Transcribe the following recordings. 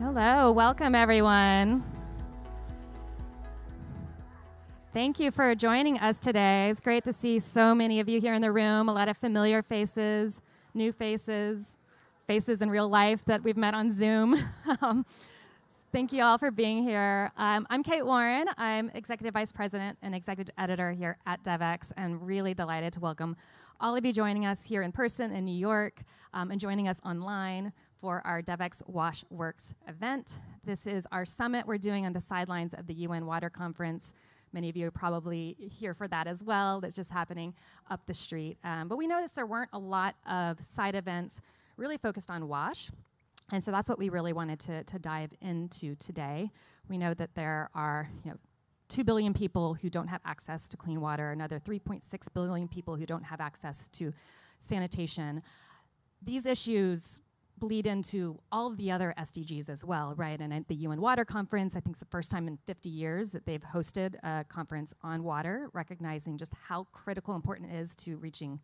Hello, welcome everyone. Thank you for joining us today. It's great to see so many of you here in the room, a lot of familiar faces, new faces, faces in real life that we've met on Zoom. Thank you all for being here. I'm Kate Warren. I'm Executive Vice President and Executive Editor here at Devex, and really delighted to welcome all of you joining us here in person in New York and joining us online for our Devex Wash Works event. This is our summit we're doing on the sidelines of the UN Water Conference. Many of you are probably here for that as well. That's just happening up the street. But we noticed there weren't a lot of side events really focused on WASH. And so that's what we really wanted to dive into today. We know that there are 2 billion people who don't have access to clean water, another 3.6 billion people who don't have access to sanitation. These issues bleed into all of the other SDGs as well, right? And at the UN Water Conference, I think it's the first time in 50 years that they've hosted a conference on water, recognizing just how critical and important it is to reaching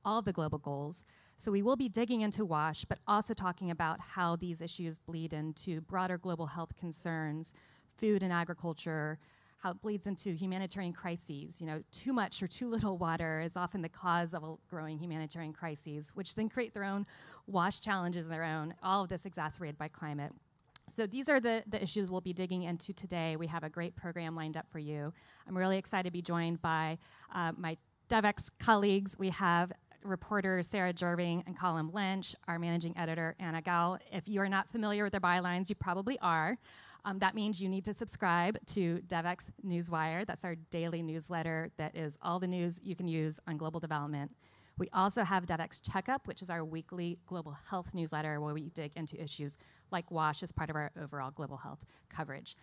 all of the global goals. So we will be digging into WASH, but also talking about how these issues bleed into broader global health concerns, food and agriculture, how it bleeds into humanitarian crises. Too much or too little water is often the cause of a growing humanitarian crises, which then create their own WASH challenges of their own, all of this exacerbated by climate. So these are the issues we'll be digging into today. We have a great program lined up for you. I'm really excited to be joined by my Devex colleagues. We have reporters Sarah Jerving and Colin Lynch, our managing editor, Anna Gao. If you are not familiar with their bylines, you probably are. That means you need to subscribe to Devex Newswire. That's our daily newsletter that is all the news you can use on global development. We also have Devex Checkup, which is our weekly global health newsletter where we dig into issues like WASH as part of our overall global health coverage.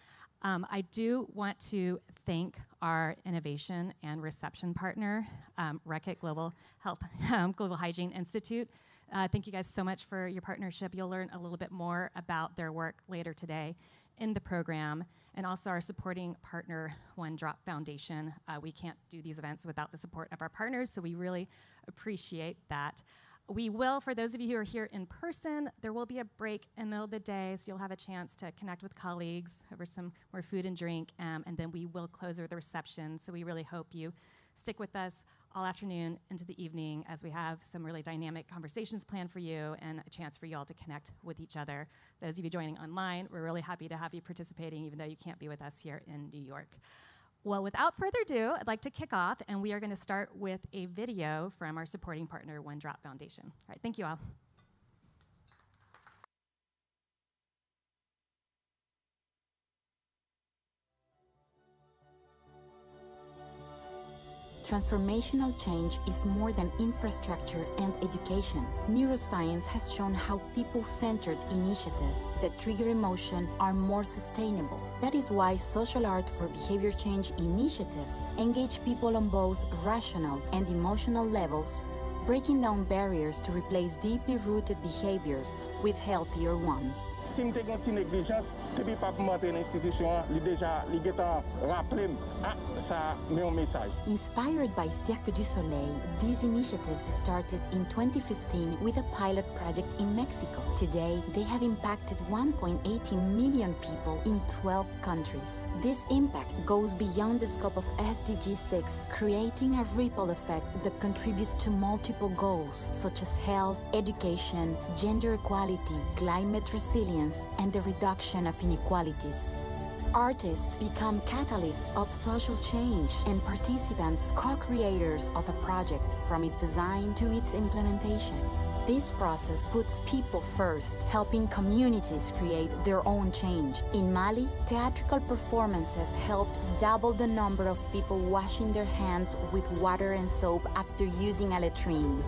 I do want to thank our innovation and reception partner, Reckitt Global Health, Global Hygiene Institute. Thank you guys so much for your partnership. You'll learn a little bit more about their work later today in the program, and also our supporting partner, One Drop Foundation. We can't do these events without the support of our partners, so we really appreciate that. We will, for those of you who are here in person, there will be a break in the middle of the day, so you'll have a chance to connect with colleagues over some more food and drink, and then we will close with a reception. So we really hope you stick with us all afternoon into the evening as we have some really dynamic conversations planned for you and a chance for you all to connect with each other. Those of you joining online, we're really happy to have you participating, even though you can't be with us here in New York. Well, without further ado, I'd like to kick off, and we are going to start with a video from our supporting partner, One Drop Foundation. All right, thank you all. Transformational change is more than infrastructure and education. Neuroscience has shown how people-centered initiatives that trigger emotion are more sustainable. That is why social art for behavior change initiatives engage people on both rational and emotional levels, breaking down barriers to replace deeply rooted behaviors with healthier ones. Si mte kon ti neglijans, depuis pas pour monter dans l'institution, li getan rappelé ça met un message. Inspired by Cirque du Soleil, these initiatives started in 2015 with a pilot project in Mexico. Today, they have impacted 1.18 million people in 12 countries. This impact goes beyond the scope of SDG 6, creating a ripple effect that contributes to multiple goals, such as health, education, gender equality, climate resilience, and the reduction of inequalities. Artists become catalysts of social change, and participants co-creators of a project from its design to its implementation. This process puts people first, helping communities create their own change. In Mali, theatrical performances helped double the number of people washing their hands with water and soap after using a latrine.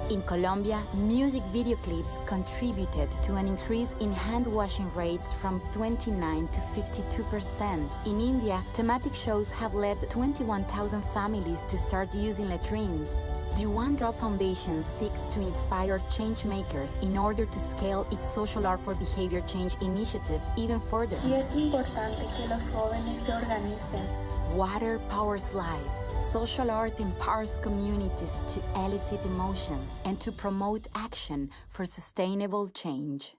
In Colombia, music video clips contributed to an increase in hand-washing rates from 29 to 52%. In India, thematic shows have led 21,000 families to start using latrines. The One Drop Foundation seeks to inspire change makers in order to scale its social art for behavior change initiatives even further. Y es importante que los jóvenes se organicen. Water powers life. Social art empowers communities to elicit emotions and to promote action for sustainable change.